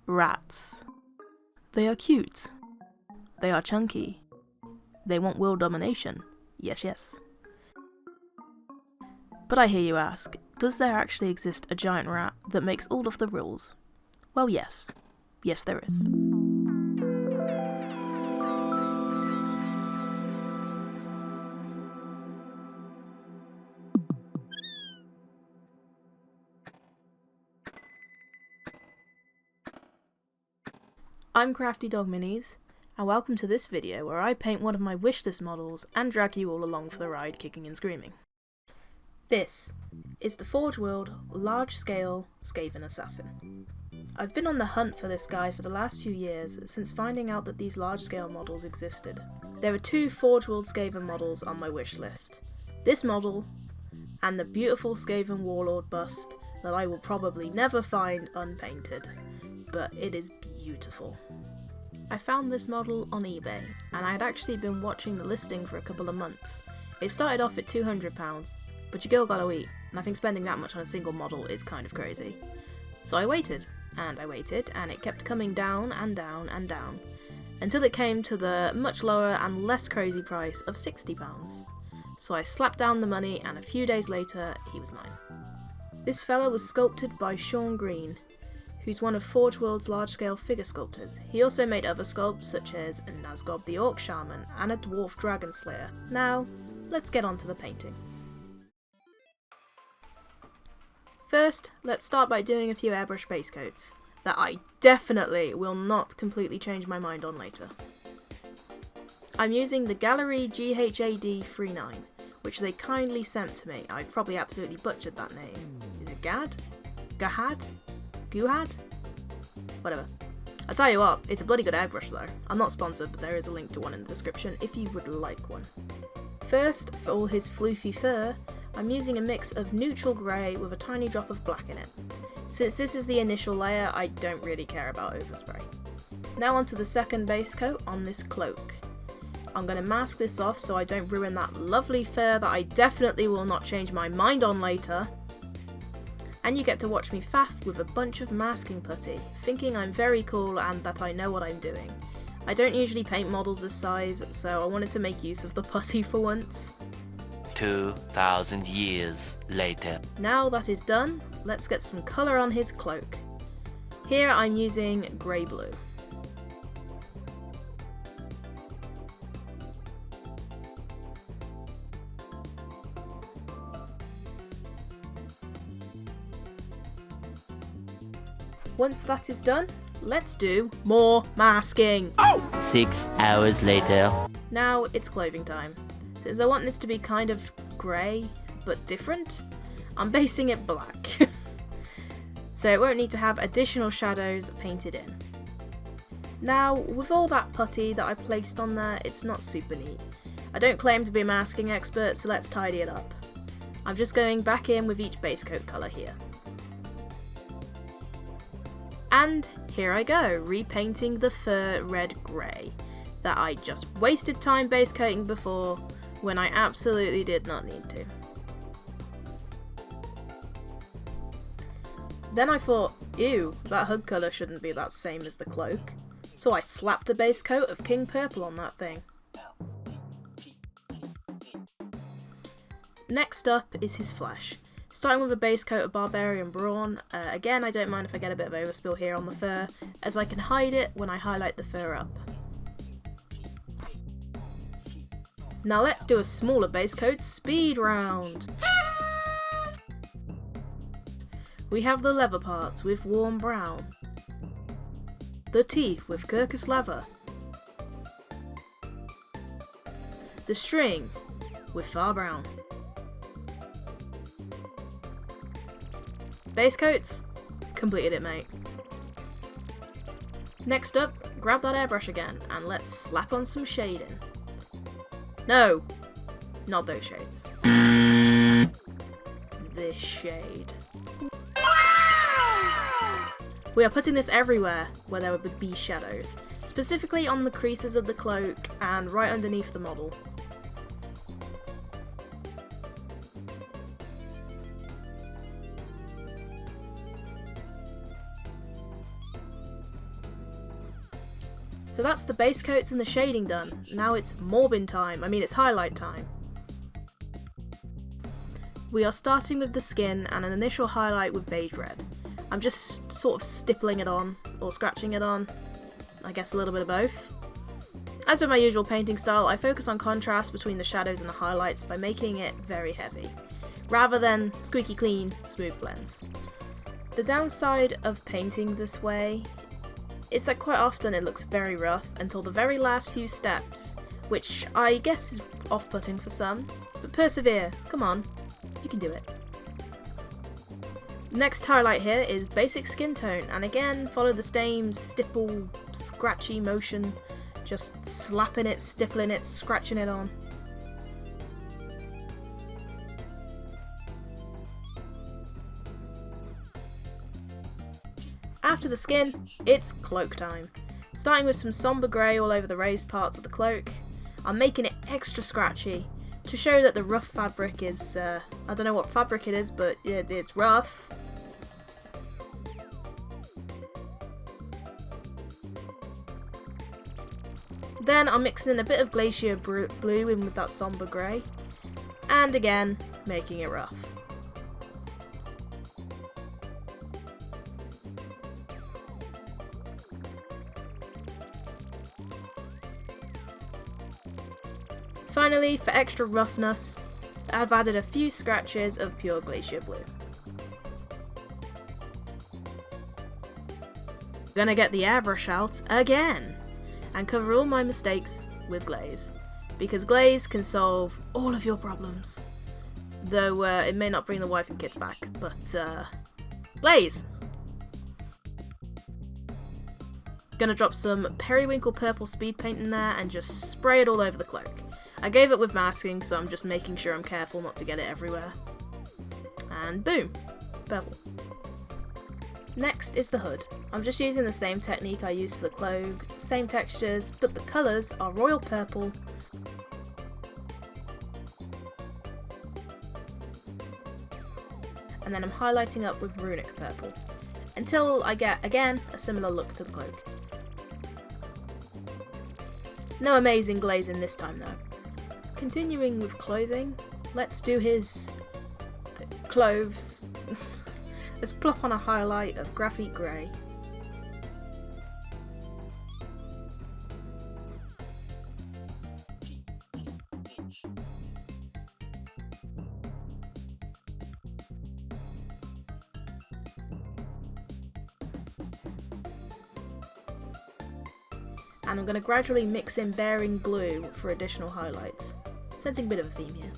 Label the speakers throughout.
Speaker 1: Rats. They are cute. They are chunky. They want world domination. Yes, yes. But I hear you ask, does there actually exist a giant rat that makes all of the rules? Well, yes. Yes, there is. I'm Crafty Dog Minis, and welcome to this video where I paint one of my wishlist models and drag you all along for the ride kicking and screaming. This is the Forgeworld large-scale Skaven Assassin. I've been on the hunt for this guy for the last few years since finding out that these large-scale models existed. There are two Forgeworld Skaven models on my wish list. This model, and the beautiful Skaven Warlord bust that I will probably never find unpainted, but it is beautiful. I found this model on eBay, and I had actually been watching the listing for a couple of months. It started off at £200, but your girl gotta eat, and I think spending that much on a single model is kind of crazy. So I waited, and it kept coming down and down and down, until it came to the much lower and less crazy price of £60. So I slapped down the money, and a few days later, he was mine. This fella was sculpted by Sean Green, who's one of Forgeworld's large-scale figure sculptors. He also made other sculpts such as Nazgob the Orc Shaman and a Dwarf Dragon Slayer. Now, let's get on to the painting. First, let's start by doing a few airbrush base coats that I definitely will not completely change my mind on later. I'm using the Gallery GHAD 39, which they kindly sent to me. I've probably absolutely butchered that name. Is it Gad? Gahad? Guhad? Whatever. I'll tell you what, it's a bloody good airbrush though. I'm not sponsored, but there is a link to one in the description if you would like one. First, for all his floofy fur, I'm using a mix of neutral grey with a tiny drop of black in it. Since this is the initial layer, I don't really care about overspray. Now onto the second base coat on this cloak. I'm going to mask this off so I don't ruin that lovely fur that I definitely will not change my mind on later. And you get to watch me faff with a bunch of masking putty, thinking I'm very cool and that I know what I'm doing. I don't usually paint models this size, so I wanted to make use of the putty for once.
Speaker 2: 2,000 years later.
Speaker 1: Now that is done, let's get some colour on his cloak. Here I'm using grey-blue. Once that is done, let's do more masking!
Speaker 2: 6 hours later.
Speaker 1: Now it's clothing time. Since I want this to be kind of grey, but different, I'm basing it black. So it won't need to have additional shadows painted in. Now, with all that putty that I placed on there, it's not super neat. I don't claim to be a masking expert, so let's tidy it up. I'm just going back in with each base coat colour here. And here I go, repainting the fur red-grey that I just wasted time base coating before when I absolutely did not need to. Then I thought, ew, that hood colour shouldn't be that same as the cloak, so I slapped a base coat of King Purple on that thing. Next up is his flesh. Starting with a base coat of Barbarian Brawn. Again, I don't mind if I get a bit of overspill here on the fur, as I can hide it when I highlight the fur up. Now let's do a smaller base coat speed round. We have the leather parts with warm brown, the teeth with Kirkus leather, the string with far brown. Base coats? Completed it, mate. Next up, grab that airbrush again, and let's slap on some shading. No! Not those shades. This shade. We are putting this everywhere where there would be shadows, specifically on the creases of the cloak and right underneath the model. So that's the base coats and the shading done. Now it's morbin time, it's highlight time. We are starting with the skin and an initial highlight with beige red. I'm just sort of stippling it on, or scratching it on, I guess a little bit of both. As with my usual painting style, I focus on contrast between the shadows and the highlights by making it very heavy, rather than squeaky clean, smooth blends. The downside of painting this way is that quite often it looks very rough until the very last few steps, which I guess is off-putting for some, but persevere, come on, you can do it. Next highlight here is basic skin tone, and again follow the same stipple, scratchy motion, just slapping it, stippling it, scratching it on. After the skin, it's cloak time. Starting with some somber grey all over the raised parts of the cloak, I'm making it extra scratchy to show that the rough fabric is, I don't know what fabric it is, but it's rough. Then I'm mixing in a bit of glacier blue in with that somber grey, and again, making it rough. Finally, for extra roughness, I've added a few scratches of pure glacier blue. Gonna get the airbrush out again and cover all my mistakes with glaze, because glaze can solve all of your problems. Though it may not bring the wife and kids back, but glaze! Gonna drop some periwinkle purple speed paint in there and just spray it all over the cloak. I gave it with masking, so I'm just making sure I'm careful not to get it everywhere. And boom! Purple. Next is the hood. I'm just using the same technique I used for the cloak, same textures, but the colours are royal purple, and then I'm highlighting up with runic purple, until I get, again, a similar look to the cloak. No amazing glazing this time though. Continuing with clothing, let's do his clothes. Let's plop on a highlight of graphite grey. And I'm going to gradually mix in bearing blue for additional highlights, sensing a bit of a theme here.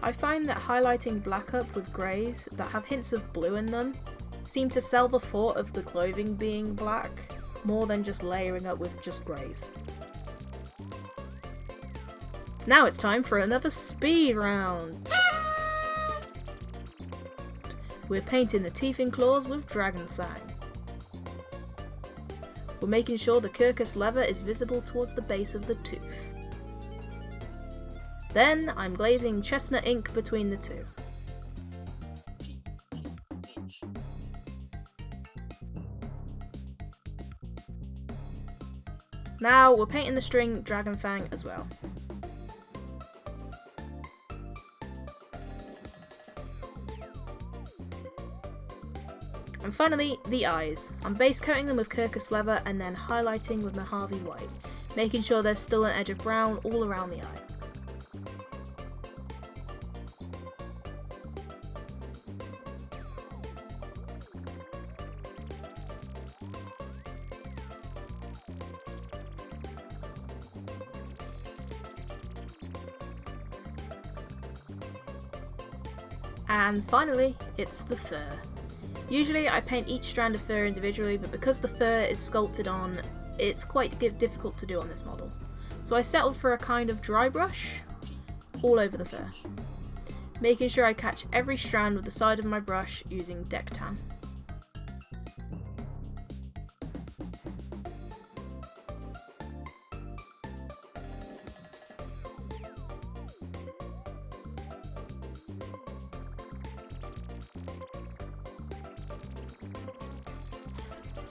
Speaker 1: I find that highlighting black up with greys that have hints of blue in them seem to sell the thought of the clothing being black more than just layering up with just greys. Now it's time for another speed round! We're painting the teeth and claws with dragon fang. We're making sure the Kirkus leather is visible towards the base of the tooth. Then I'm glazing chestnut ink between the two. Now we're painting the string dragon fang as well. And finally, the eyes. I'm base coating them with Kirkus leather and then highlighting with Mojave white, making sure there's still an edge of brown all around the eye. And finally, it's the fur. Usually I paint each strand of fur individually, but because the fur is sculpted on, it's quite difficult to do on this model. So I settled for a kind of dry brush all over the fur, making sure I catch every strand with the side of my brush using deck tan.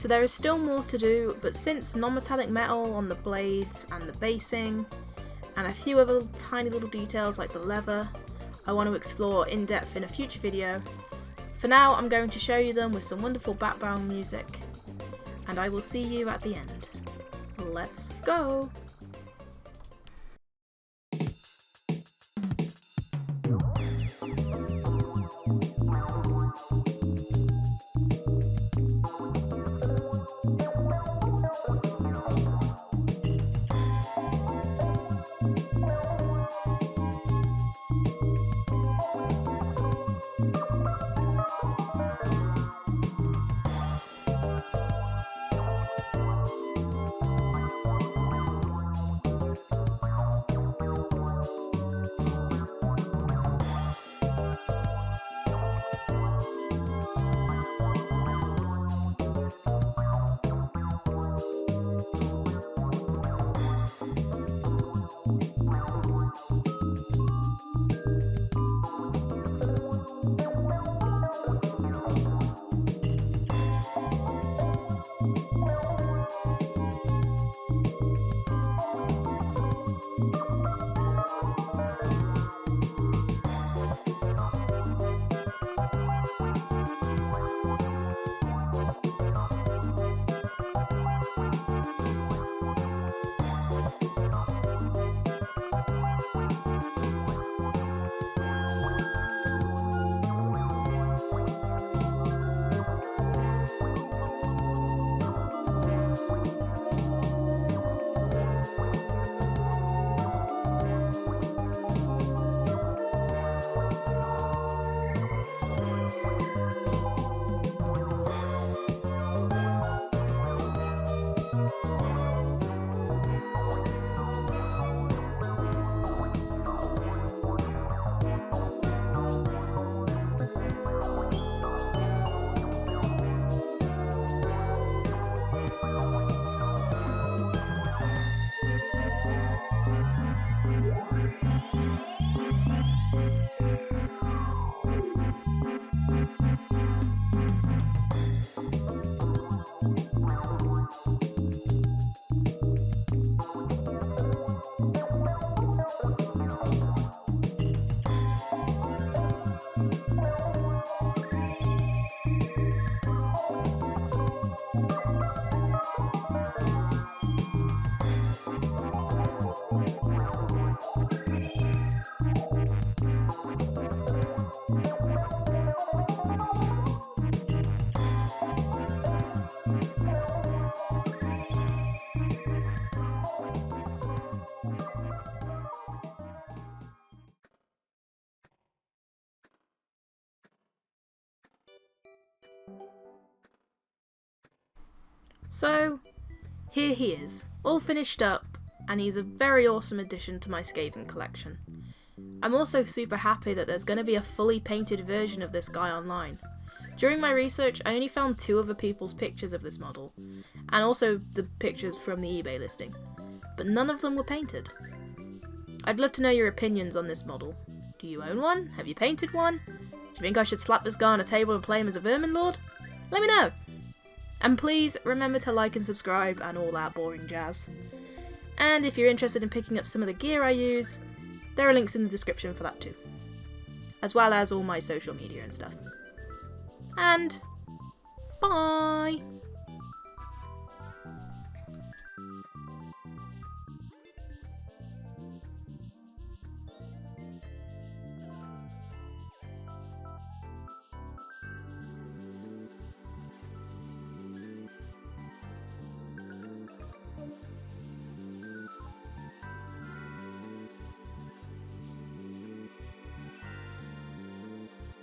Speaker 1: So there is still more to do, but since non-metallic metal on the blades and the basing, and a few other tiny little details like the leather, I want to explore in depth in a future video. For now, I'm going to show you them with some wonderful background music, and I will see you at the end. Let's go! So, here he is, all finished up, and he's a very awesome addition to my Skaven collection. I'm also super happy that there's going to be a fully painted version of this guy online. During my research, I only found 2 other people's pictures of this model, and also the pictures from the eBay listing, but none of them were painted. I'd love to know your opinions on this model. Do you own one? Have you painted one? Do you think I should slap this guy on a table and play him as a vermin lord? Let me know! And please remember to like and subscribe and all that boring jazz. And if you're interested in picking up some of the gear I use, there are links in the description for that too. As well as all my social media and stuff. And bye!